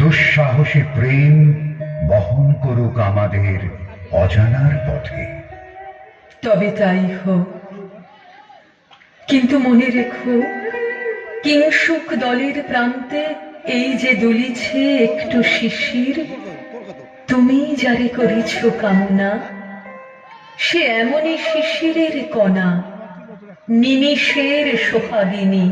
দুঃসাহসী প্রেম বহন করুক আমাদের অজানার পথে। তবে তাই হোক, কিন্তু মনে রেখো, কিংসুক দলের প্রান্তে এই যে দুলিছে একটু শিশির, তুমি যারে করেছ কামনা, সে এমনই শিশিরের কণা, নিমিষের সোহাগিনী।